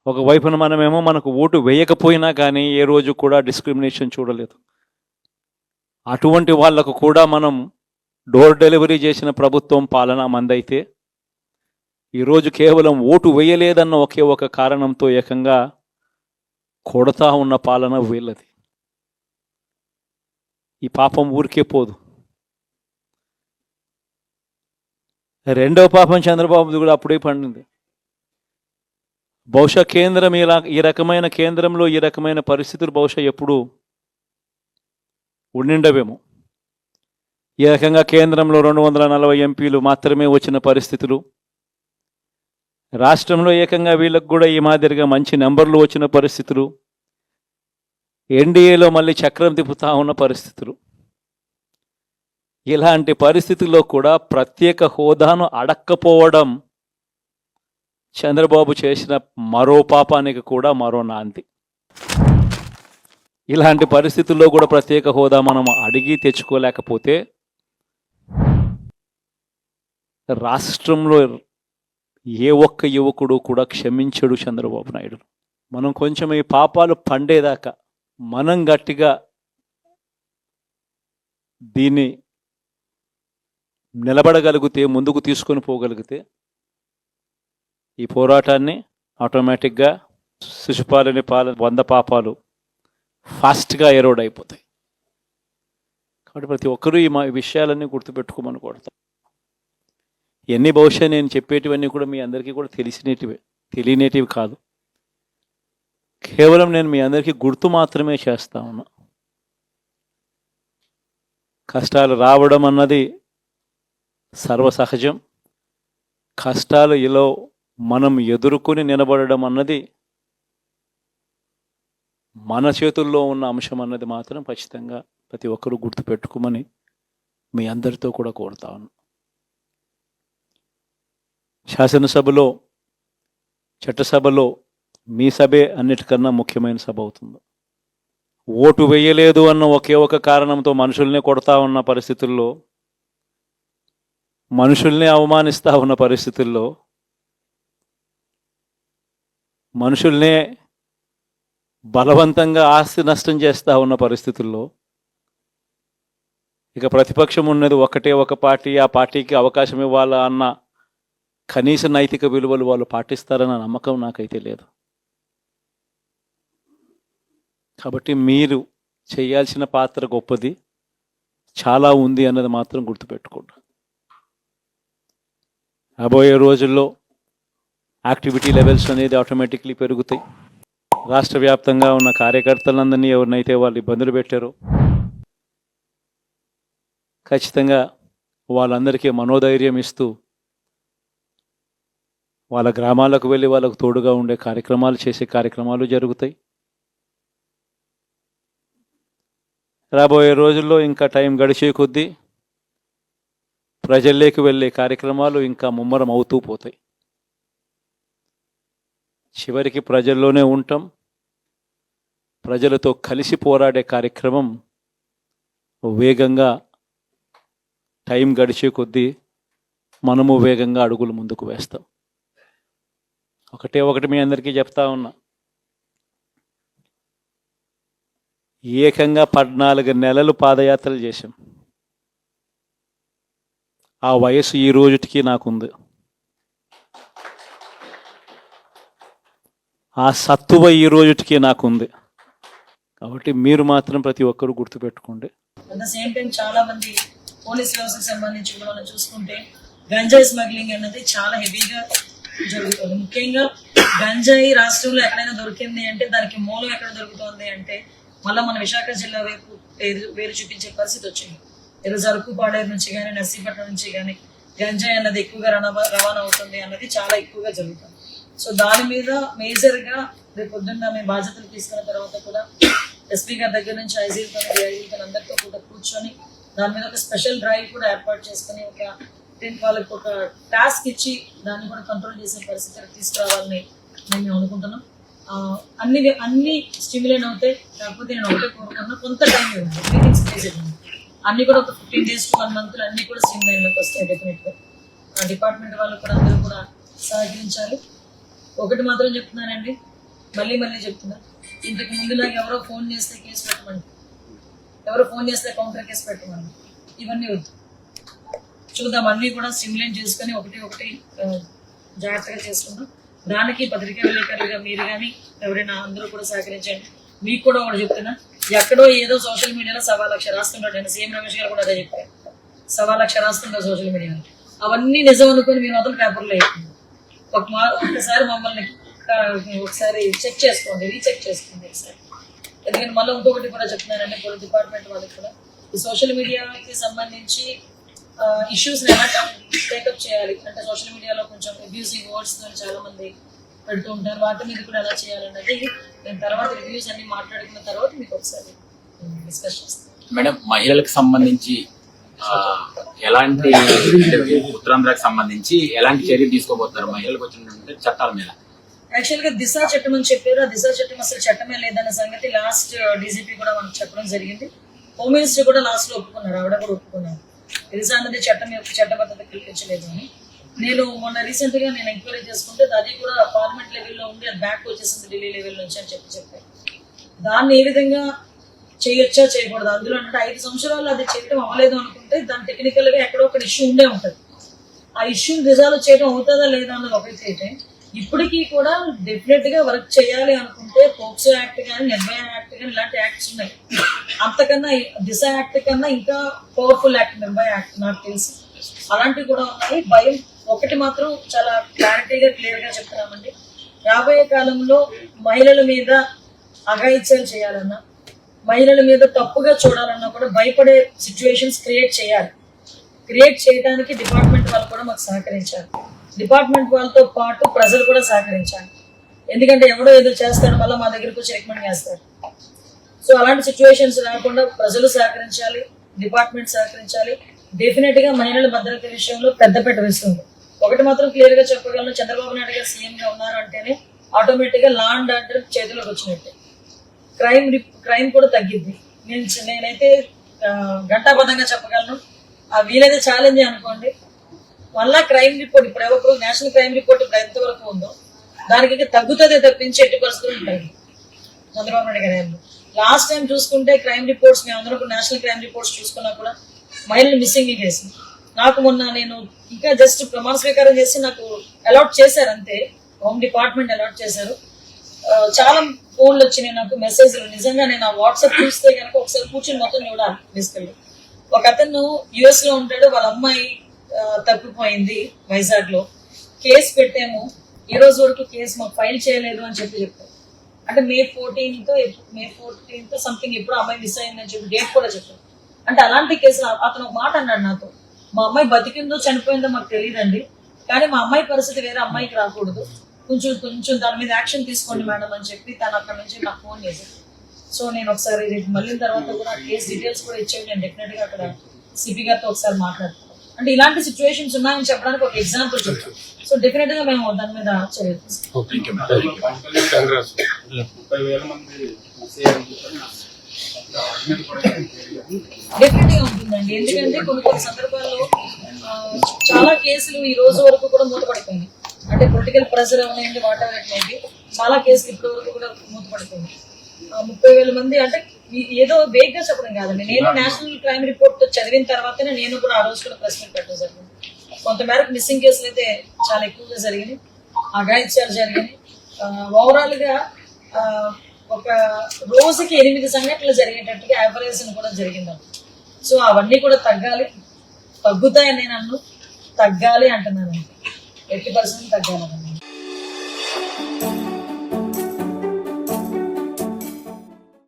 ఒకవైపున మనమేమో మనకు ఓటు వేయకపోయినా కానీ ఏ రోజు కూడా డిస్క్రిమినేషన్ చూడలేదు. అటువంటి వాళ్లకు కూడా మనం డోర్ డెలివరీ చేసిన ప్రభుత్వం పాలన మందైతే ఈరోజు కేవలం ఓటు వేయలేదన్న ఒకే ఒక కారణంతో ఏకంగా కొడతా ఉన్న పాలన వీళ్ళది. ఈ పాపం ఊరికే పోదు. రెండవ పాపం చంద్రబాబుది కూడా అప్పుడే పండింది. బహుశా కేంద్రం ఈ రకమైన కేంద్రంలో ఈ రకమైన పరిస్థితులు బహుశా ఎప్పుడు ఉండిండవేమో. ఈ రకంగా కేంద్రంలో 240 ఎంపీలు మాత్రమే వచ్చిన పరిస్థితులు, రాష్ట్రంలో ఏకంగా వీళ్ళకు కూడా ఈ మాదిరిగా మంచి నెంబర్లు వచ్చిన పరిస్థితులు, ఎన్డీఏలో మళ్ళీ చక్రం తిప్పుతా ఉన్న పరిస్థితులు. ఇలాంటి పరిస్థితుల్లో కూడా ప్రత్యేక హోదాను అడక్కపోవడం చంద్రబాబు చేసిన మరో పాపానికి కూడా మరో నాంది. ఇలాంటి పరిస్థితుల్లో కూడా ప్రత్యేక హోదా మనం అడిగి తెచ్చుకోలేకపోతే రాష్ట్రంలో ఏ ఒక్క యువకుడు కూడా క్షమించడు చంద్రబాబు నాయుడు. మనం కొంచెం ఈ పాపాలు పండేదాకా మనం గట్టిగా దీన్ని నిలబడగలిగితే, ముందుకు తీసుకొని పోగలిగితే ఈ పోరాటాన్ని ఆటోమేటిక్గా శిశుపాలని 100 పాపాలు ఫాస్ట్గా ఎరోడ్ అయిపోతాయి. కాబట్టి ప్రతి ఒక్కరూ ఈ విషయాలన్నీ గుర్తుపెట్టుకోమని కోరుతాం. ఎన్ని బహుశా నేను చెప్పేటివన్నీ కూడా మీ అందరికీ కూడా తెలియనేటివి కాదు. కేవలం నేను మీ అందరికీ గుర్తు మాత్రమే చేస్తా ఉన్నా. కష్టాలు రావడం అన్నది సర్వసహజం. కష్టాలు ఇలా మనం ఎదుర్కొని నిలబడడం అన్నది మన చేతుల్లో ఉన్న అంశం అన్నది మాత్రం ఖచ్చితంగా ప్రతి ఒక్కరూ గుర్తుపెట్టుకోమని మీ అందరితో కూడా కోరుతా ఉన్నాను. శాసనసభలో, చట్టసభలో మీ సభే అన్నిటికన్నా ముఖ్యమైన సభ అవుతుంది. ఓటు వేయలేదు అన్న ఒకే ఒక కారణంతో మనుషుల్ని కొడతా ఉన్న పరిస్థితుల్లో, మనుషుల్ని అవమానిస్తూ ఉన్న పరిస్థితుల్లో, మనుషుల్నే బలవంతంగా ఆస్తి నష్టం చేస్తూ ఉన్న పరిస్థితుల్లో ఇక ప్రతిపక్షం ఉన్నది ఒకటే ఒక పార్టీ, ఆ పార్టీకి అవకాశం ఇవ్వాలా అన్న కనీస నైతిక విలువలు వాళ్ళు పాటిస్తారన్న నమ్మకం నాకైతే లేదు. కాబట్టి మీరు చేయాల్సిన పాత్ర గొప్పది, చాలా ఉంది అన్నది మాత్రం గుర్తుపెట్టుకోండి. రాబోయే రోజుల్లో యాక్టివిటీ లెవెల్స్ అనేది ఆటోమేటిక్లీ పెరుగుతాయి. రాష్ట్ర వ్యాప్తంగా ఉన్న కార్యకర్తలందరినీ ఎవరినైతే వాళ్ళు ఇబ్బందులు పెట్టారో ఖచ్చితంగా వాళ్ళందరికీ మనోధైర్యం ఇస్తూ వాళ్ళ గ్రామాలకు వెళ్ళి వాళ్ళకు తోడుగా ఉండే చేసే కార్యక్రమాలు జరుగుతాయి. రాబోయే రోజుల్లో ఇంకా టైం గడిచే కొద్దీ ప్రజల్లోకి వెళ్ళే కార్యక్రమాలు ఇంకా ముమ్మరం అవుతూ పోతాయి. చివరికి ప్రజల్లోనే ఉంటాం. ప్రజలతో కలిసి పోరాడే కార్యక్రమం వేగంగా టైం గడిచే కొద్దీ మనము వేగంగా అడుగులు ముందుకు వేస్తాం. ఒకటి మీ అందరికీ చెప్తా ఉన్నా, ఏకంగా 14 నెలలు పాదయాత్రలు చేశాం. ఆ వయసు ఈ రోజుటికి నాకుంది. ఆ సత్తువ ఈ రోజుటికి నాకుంది. కాబట్టి మీరు మాత్రం ప్రతి ఒక్కరూ గుర్తుపెట్టుకోండి. అట్ ద సేమ్ టైం చాలా మంది పోలీస్ వ్యవస్థకు సంబంధించి కూడా మనం చూసుకుంటే గంజాయి స్మగ్లింగ్ అనేది చాలా హెవీగా జరుగుతుంది. ముఖ్యంగా గంజాయి రాష్ట్రంలో ఎక్కడైనా దొరికింది అంటే దానికి మూలం ఎక్కడ దొరుకుతుంది అంటే మళ్ళీ మన విశాఖ జిల్లా వైపు వేరు చూపించే పరిస్థితి వచ్చింది. ఏదో జరుకు పాడేరు నుంచి కానీ, నర్సీపట్నం నుంచి కానీ గంజాయి అన్నది ఎక్కువగా రవాణా అవుతుంది అన్నది చాలా ఎక్కువగా జరుగుతుంది. సో దాని మీద మేజర్గా రేపు పొద్దున్న మేము బాధ్యతలు తీసుకున్న తర్వాత కూడా ఎస్పీ గారి దగ్గర నుంచి ఐజీలతో అందరితో కూడా కూర్చొని దాని మీద ఒక స్పెషల్ డ్రైవ్ కూడా ఏర్పాటు చేసుకుని వాళ్ళకి ఒక టాస్క్ ఇచ్చి దాన్ని కూడా కంట్రోల్ చేసే పరిస్థితికి తీసుకురావాలని మేము అనుకుంటున్నాం. అన్ని స్టిమ్యులేట్ అవుతాయి. కాకపోతే నేను ఒకటే కోరుకున్నా, కొంత టైం ఇవ్వండి, మీటింగ్స్ ప్లేస్ అన్ని కూడా ఒక 15 days to 1 month అన్ని కూడా స్టిమ్యులేట్లోకి వస్తాయి. డెఫినెట్గా డిపార్ట్మెంట్ వాళ్ళు కూడా అందరూ కూడా సహకరించాలి. ఒకటి మాత్రం చెప్తున్నానండి, మళ్ళీ మళ్ళీ చెప్తున్నా, ఇంతకు ముందులాగా ఎవరో ఫోన్ చేస్తే కేసు పెట్టమండి, ఎవరో ఫోన్ చేస్తే కౌంటర్ కేసు పెట్టమండి, ఇవన్నీ వద్దు. చూద్దాం, అన్నీ కూడా స్టిమ్యులేట్ చేసుకొని ఒకటి జాగ్రత్తగా చేసుకుందాం. దానికి పత్రికా విలేకరులుగా మీరు కానీ ఎవరైనా అందరూ కూడా సహకరించండి. మీకు కూడా ఒకటి చెప్తున్నా, ఎక్కడో ఏదో సోషల్ మీడియాలో 1,00,000 రాస్తుంటాడు. సీఎం రమేష్ గారు కూడా అదే చెప్పారు, 1,00,000 రాస్తుంటారు సోషల్ మీడియాలో. అవన్నీ నిజం అనుకుని మీరు మాత్రం పేపర్లో వేయండి. ఒక్కసారి మమ్మల్ని ఒకసారి చెక్ చేసుకోండి, రీచెక్ చేసుకోండి ఒకసారి. ఎందుకంటే మళ్ళీ ఇంకొకటి కూడా చెప్తున్నానండి, పోలీస్ డిపార్ట్మెంట్ వాళ్ళకి కూడా ఈ సోషల్ మీడియాకి సంబంధించి ఇష్యూస్ ఎలా టేకప్ చేయాలి అంటే, సోషల్ మీడియాలో కొంచెం అబ్యూజివ్ వర్డ్స్ చాలా మంది పెడుతూ ఉంటారు, వాటి మీద కూడా ఎలా చేయాలన్నది నేను తర్వాత రివ్యూస్ అన్ని మాట్లాడుకున్న తర్వాత మీకు ఒకసారి డిస్కస్ చేస్తాను. మేడం, మహిళలకు సంబంధించి ఎలాంటి ఉత్తరాంధ్రకు సంబంధించి ఎలాంటి చర్యలు తీసుకోబోతున్నారు మహిళలకు వచ్చినటువంటి చట్టాల మీద? యాక్చువల్ గా దిశ చట్టం అని చెప్పారు, ఆ దిశ చట్టం అసలు చట్టమే లేదన్న సంగతి లాస్ట్ డీజీపీ కూడా మనకు చెప్పడం జరిగింది. హోమ్ మినిస్టర్ కూడా లాస్ట్ లో ఒప్పుకున్నారు, ఆవిడ కూడా ఒప్పుకున్నారు. దిశ అన్నది చట్టం యొక్క చట్టబద్ధత కల్పించలేదు అని. నేను మొన్న రీసెంట్ గా నేను ఎంక్వైరీ చేసుకుంటే అది కూడా పార్లమెంట్ లెవెల్లో ఉండి అది బ్యాక్ వచ్చేసింది ఢిల్లీ లెవెల్ నుంచి అని చెప్పారు. దాన్ని ఏ విధంగా చేయొచ్చా చేయకూడదు, అందులో అంటే 5 సంవత్సరాలు అది చేయడం అవ్వలేదు అనుకుంటే దాని టెక్నికల్ గా ఎక్కడో ఒక ఇష్యూ ఉండే ఉంటుంది. ఆ ఇష్యూని రిజాల్వ్ చేయడం అవుతుందా లేదా అన్నది ఒకటి అయితే, ఇప్పటికీ కూడా డెఫినెట్ గా వర్క్ చేయాలి అనుకుంటే పోక్సో యాక్ట్ కానీ, నిర్భయ యాక్ట్ కానీ ఇలాంటి యాక్ట్స్ ఉన్నాయి. అంతకన్నా దిశ యాక్ట్ కన్నా ఇంకా పవర్ఫుల్ యాక్ట్ నిర్భయ యాక్ట్ నాకు తెలిసి, అలాంటివి కూడా ఉన్నాయి. భయం ఒకటి మాత్రం చాలా క్లారిటీగా క్లియర్ గా చెప్తున్నామండి, రాబోయే కాలంలో మహిళల మీద అఘాయిత్యాలు చేయాలన్నా, మహిళల మీద తప్పుగా చూడాలన్నా కూడా భయపడే సిచ్యువేషన్స్ క్రియేట్ చేయాలి. క్రియేట్ చేయడానికి డిపార్ట్మెంట్ వాళ్ళు కూడా మాకు సహకరించాలి, డిపార్ట్మెంట్ వాళ్ళతో పాటు ప్రజలు కూడా సహకరించాలి. ఎందుకంటే ఎవడో ఏదో చేస్తాడు మళ్ళీ మా దగ్గరికి వచ్చి రికమెండ్ చేస్తాడు. సో అలాంటి సిచ్యువేషన్స్ రాకుండా ప్రజలు సహకరించాలి, డిపార్ట్మెంట్ సహకరించాలి. డెఫినెట్ గా మహిళల భద్రత విషయంలో పెద్దపీట వేస్తుంది. ఒకటి మాత్రం క్లియర్ గా చెప్పగలను, చంద్రబాబు నాయుడు గారు సీఎం గా ఉన్నారు అంటేనే ఆటోమేటిక్ గా లా అండ్ ఆర్డర్ చేతిలోకి వచ్చినట్టే, క్రైమ్ కూడా తగ్గిద్ది. నేనైతే ఘంటాబద్ధంగా చెప్పగలను. ఆ వీలైతే ఛాలెంజ్ అనుకోండి, మళ్ళా క్రైమ్ రిపోర్ట్ ఇప్పుడు ఎవరు నేషనల్ క్రైమ్ రిపోర్ట్ ఇప్పుడు ఎంతవరకు ఉందో దానికి తగ్గుతుందే తప్పించి ఎట్టి పరిస్థితులు ఉంటుంది చంద్రబాబు నాయుడు గారు. లాస్ట్ టైం చూసుకుంటే క్రైమ్ రిపోర్ట్స్ మేము అందరూ నేషనల్ క్రైమ్ రిపోర్ట్స్ చూసుకున్నా కూడా మహిళలు మిస్సింగ్ కేసు. నాకు మొన్న నేను ఇంకా జస్ట్ ప్రమాణ స్వీకారం చేసి నాకు అలాట్ చేశారు అంతే, హోమ్ డిపార్ట్మెంట్ అలాట్ చేశారు. చాలా ఫోన్లు వచ్చినాయి నాకు, మెసేజ్లు. నిజంగా నేను ఆ వాట్సాప్ చూస్తే కనుక ఒకసారి కూర్చొని మొత్తం చూడాలి తీసుకెళ్ళి. ఒక అతను US లో ఉంటాడు, వాళ్ళ అమ్మాయి తప్పిపోయింది వైజాగ్ లో, కేసు పెట్టాము, ఈ రోజు వరకు కేసు మాకు ఫైల్ చేయలేదు అని చెప్పారు. అంటే మే 14th సంథింగ్ ఎప్పుడు అమ్మాయి మిస్ అయిందని చెప్పి డేట్ కూడా చెప్పారు. అంటే అలాంటి కేసులు అతను ఒక మాట అన్నాడు నాతో, మా అమ్మాయి బతికిందో చనిపోయిందో మాకు తెలియదండి, కానీ మా అమ్మాయి పరిస్థితి వేరే అమ్మాయికి రాకూడదు, కొంచెం దాని మీద యాక్షన్ తీసుకోండి మేడం అని చెప్పి తను అక్కడ నుంచి నాకు ఫోన్ చేశాను. సో నేను ఒకసారి రేపు మళ్ళీ తర్వాత కూడా కేసు డీటెయిల్స్ కూడా ఇచ్చేవి, నేను డెఫినెట్ గా అక్కడ సిపి గారితో ఒకసారి మాట్లాడతాను. అంటే ఇలాంటి సిచ్యువేషన్స్ ఉన్నాయని చెప్పడానికి ఒక ఎగ్జాంపుల్ చెప్తాను. సో డెఫినెట్ గా మేము దాని మీద చర్యలు డెఫినెట్ గా ఉంటుందండి. ఎందుకంటే కొన్ని సందర్భాల్లో చాలా కేసులు ఈ రోజు వరకు కూడా మూతపడిపోయినాయి. అంటే పొలిటికల్ ప్రెషర్ అవనండి వాటెవర్, చాలా కేసులు ఇప్పటి వరకు కూడా మూతపడిపోయింది. 30,000 మంది అంటే ఏదో వేగ్గా చెప్పడం కాదండి, నేను నేషనల్ క్రైమ్ రిపోర్ట్ చదివిన తర్వాతనే నేను కూడా ఆ రోజు కూడా ప్రెస్ మీట్ పెట్టడం జరిగింది. కొంతమేరకు మిస్సింగ్ కేసులు అయితే చాలా ఎక్కువగా జరిగినాయి, అఘాయిత్యాలు జరిగినాయి. ఓవరాల్ గా ఒక రోజుకి 8 సంఘటనలు జరిగేటట్టుగా యావరేషన్ కూడా జరిగింది. సో అవన్నీ కూడా తగ్గుతాయని నేను తగ్గాలి అంటున్నాను, 80% తగ్గాలని.